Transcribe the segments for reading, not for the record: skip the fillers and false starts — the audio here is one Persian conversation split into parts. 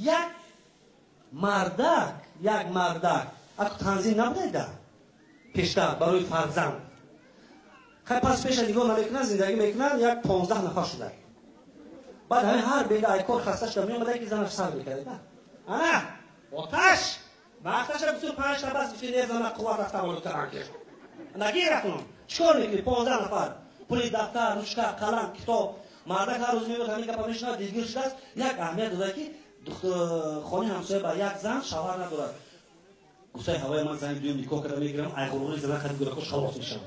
یک مردک اگه تنظیم نبوده پیشتر برای فرزند خیلی پس پیش نگاه نمیکنن زندگی میکنن یک 15 نفر شده بعد همه هر بیگه ای کار خسته شده میامده که زنش سر میکرده آه آتش وقتش را بسید 5 نفر بس بسید زن قوت رفته ولد کرن کش نگیر کنم چکار میکنی 15 نفر پولی دفتر نوشته قلم کتاب مردک هر روز میاد همین گپا میشنه دیگه شده است یک اهمیت داره که خانه همسایه با یک زن شوهر ندارد گفتای هوای من زن دویم نکاح کرده میگیرم ای قربون زن خرید گره خوش خلاص میشم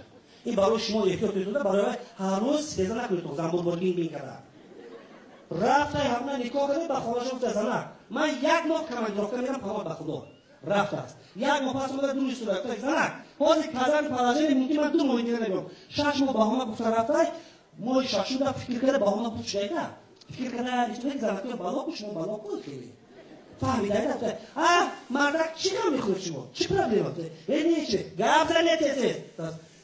این برای شما احتیاط میتونه برای هر روز سیزه نکنید تو زن بزرگی بین کرده رفته همه نکاح کرده با خواهش گفته زنه من یک ماه کمک رفته میرم پامال به خدا رفته است یک ماه پس اومده دوری صورت گفته زنه بازی کزن پراجه ممکن من 2 ماه دیگه نمیام 6 ماه با همه گفته رفته ماه شش ماه فکر کرده با همه بود شده فکر کرده استفاده زنه که بالا بود شما بالا بود خیلی فهمیده دفته مردک چی کار میخورد شما چی پرابلم هسته اینی چه گپ زنه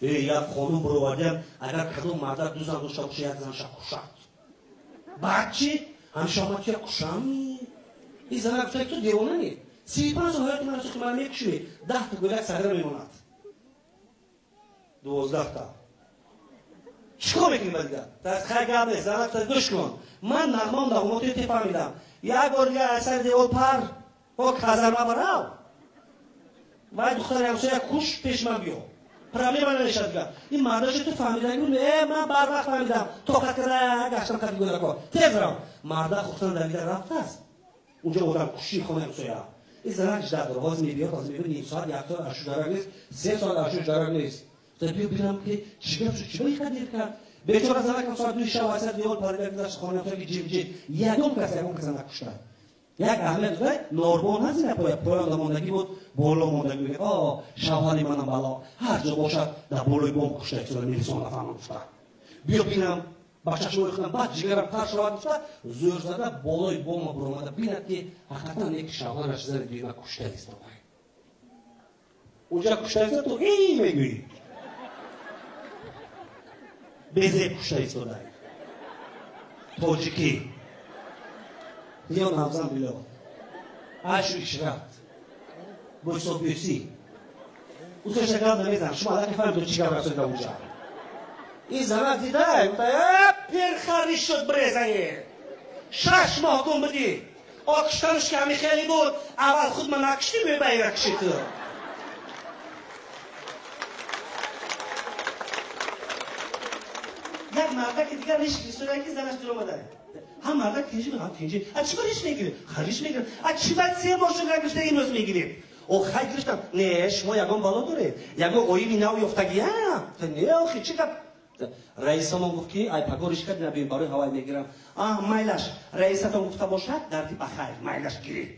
یک خانم برو اگر کدوم مردک 2 زن داشته باشه یک زنش کشد بعد چی همیشه آمد که کشمی این زن گفته تو دیوانه نی 35 سال حیات من که من میکشی 10 تا گلک سگره میماند 12 تا چیکار میکنیم دیگه دست خیلی گپ نیست زن گفته گوش کن من نغمام داموتی تی فهمیدم یک بار دیگه اثر دیوال پر با کازر نبراو وای دختر همسایه کوش پیش من بیو پرامی من نشد دیگه این مرداش تو فهمیدن بود من بر وقت فهمیدم تو خاطر گشتم کردی گذر کن تیز رو مردا خوشتن در رفته است اونجا بودم کوشی خونه همسایه این زنش در دروازه میبیاد از میبینی نیم ساعت یک ساعت اشو درک نیست 3 ساعت اشو درک نیست تا بیو ببینم که چیکار شد چی خدیر کرد بیچاره زنه که ساعت 2 شب واسه دیوار پاره گذاشت خونه همسایه جیب یگم کسی نکشت یک اهمیت داره نوربون هست نه پایان داموندگی بود بالا موندگی بود شوهری منم بالا هر جا باشد در بالای بوم کشته شده میرسون نفهمم گفته بیا بینم بچه‌ش رو بخونم بعد جگرم پر شود گفته زور زده بالای بوم برآمده بیند که حقیقتا یک شوهرش زن دیگه کشته است اونجا کشته است تو این میگویی بیزه کشته است تاجیکی یا نامزن بیلو عشق شرط بوسو بیسی او تو شکل نمیزن شما الان فهمید تو چیکار رسید اونجا این زن دیده پیر خری شد بریزه 6 ماه گم بودی آکشتنش که همی خیلی بود اول خود من نکشتی میبایی رکشی تو یک مرده که دیگر نشکلی سوره که زنش در اومده هم مرده تنجی هم تنجی از چی باریش میگیریم خریش میگیریم از چی باید 3 بار شد گرفته این روز میگیریم او خیلی گرفتم نه شما یگان بالا داره یگان اویوی نو یفتگی نه آخی چی کب رئیس هم گفت که ای پگارش کرد نبیم برای هوای میگیرم مایلش رئیس هم گفته باشد دردی بخیر مایلش گیری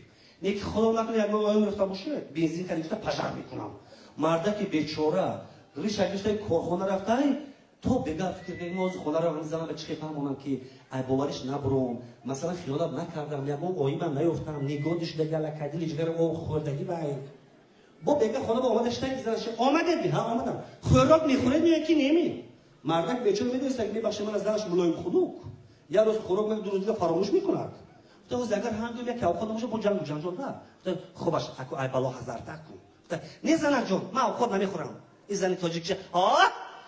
نیک خدا نکنه یگان اویوی گفته باشه بنزین خریفته پشر میکنم مرده که بیچاره ریش گرفته کارخانه رفته تو بگه فکر که این موضوع خونه رو همیزم به چی فهمونم که ای باورش نبرم مثلا خیالات نکردم یا اون اوی من نیفتم نگاهش دیگه لکدی جگر او خوردگی باید با بگه خونه با آمدش تنگ زنش آمده بی ها آمدم خوراک میخوره میگه که نمی مردک بیچاره میدونست که میبخشه من از دلش ملایم خلوق یا روز خوراک من 2 روز دیگه فراموش میکند تو از اگر هم دو یک خود باشه با جنگ ده خوبش اكو ای بالا هزار تا نه زن جون ما خود نمیخورم این زن تاجیک چه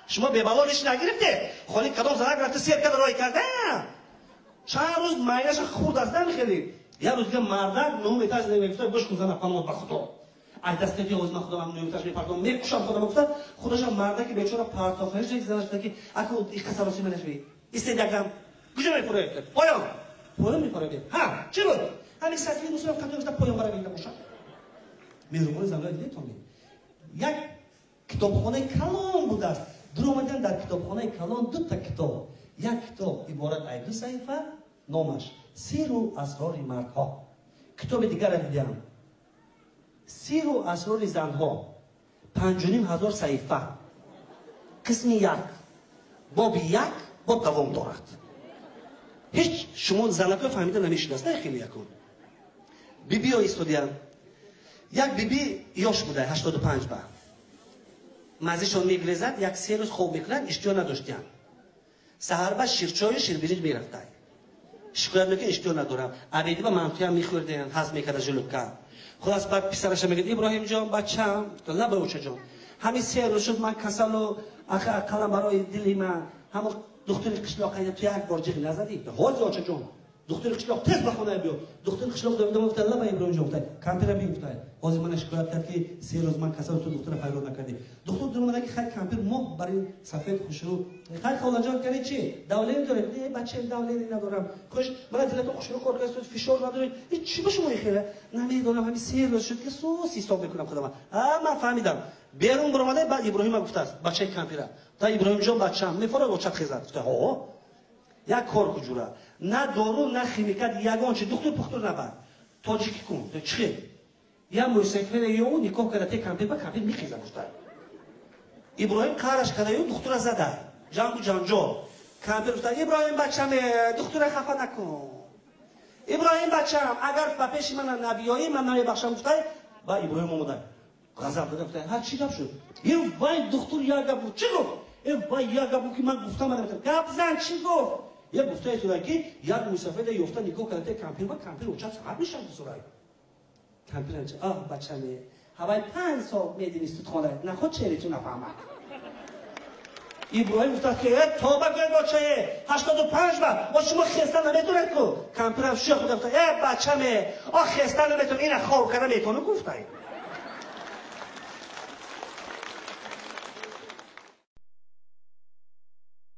شما به بالایش نگرفته خالی کدام زنگ رفته سیر کرده رای کرده چند روز مایلش خورد از دم خیلی یه روز که مردک نو میتاز نمیگفته گوش کن زن خانم به خدا ای دست که از من خودم نمیتاز میپردم میکشم خودم گفته خودش مردک بیچاره پرتاخش یک زنش که اكو این قصابی منش بی است دیگم کجا میپره پایان میپره ها چی بود همین سطحی مسلم کاتو گفته پایان برای میگم باشه میرون زنگ دیدی تو یک کتابخانه کلان بود است در اومدن در کتابخانه کلان 2 تا کتاب یک کتاب عبارت از 2 صفحه نامش سیر و اسرار مردها کتاب دیگر را دیدم سیر و اسرار زنها 5,500 صفحه قسم 1 باب 1 با دوام دارد هیچ شما زنکا فهمیده نمیشید است نه خیلی یکون بیبی ها ایستادیان یک بیبی یاش بوده 85 با مزهشون میگریزد 1-3 روز خوب میکنن اشتیا نداشتن سحر با شیرچای و شیربیریج میرفتن شکایت میکنه اشکال ندارم عبیدی با منطقی هم میخوردن هضم میکرد جلوکا خلاص بعد پسرش میگه ابراهیم جان بچم نه به اوچه جان همین 3 روز شد من کسل و عقلم برای دلی من همون دختر قشلاق تو یک بار جیغ نزدی حاضر اوچه جان دختر قشلاق تز بخونه بیا دختر قشلاق دویدم گفت الله به ابراهیم جان گفت کامپیوتر میگفت حاضر من شکایت کرد که 3 روز من کسل تو دختر پیدا نکردی دختر درو من خیلی کامپیوتر مو برای سفید خوشرو خیلی خاله جان کردی چی دولت داره نه بچه دولت ندارم خوش من دلت خوشرو کار کردم فشار نداره چی به شما خیره نمیدونم همین 3 روز شد که سوس حساب میکنم خودم من فهمیدم بیرون برآمده بعد ابراهیم گفت است بچه کامپیوتر تا ابراهیم جان بچه‌م میفره روچت خیزد گفت ها یک کار کجوره نه دارو نه خیمیکات یگان چه دکتر پختور نبر تاجیکی کن تو چه یا موسیقی یو نیکو کرده کامپیوتر با کامپیوتر میخیزه گفت ابراهیم کارش کرده یو دکتر زده جانگو جانجو کامپیوتر گفت ابراهیم بچه‌م دکتر خفه نکن ابراهیم بچه‌م اگر با پیش من نبیایی من نمیبخشم گفت با ابراهیم اومد غضب داد گفت ها چی گپ شد یه وای دکتر یا گپ چی گفت وای یا گپ که من گفتم من گپ زن چی گفت یه گفته تو که یک مسافر یافته نیکو کرده کامپیوتر با کامپیوتر چه صاحب میشن سرای کامپیوتر آه بچه‌م هوای 5 سال میدین است خونه نه خود چهره تو نفهمم ابراهیم گفت که توبه کن بچه 85 با شما خسته نمیتونه کو کامپیوتر شوخ گفت بچه‌م آ خسته نمیتونه این خواب کنه میتونه گفت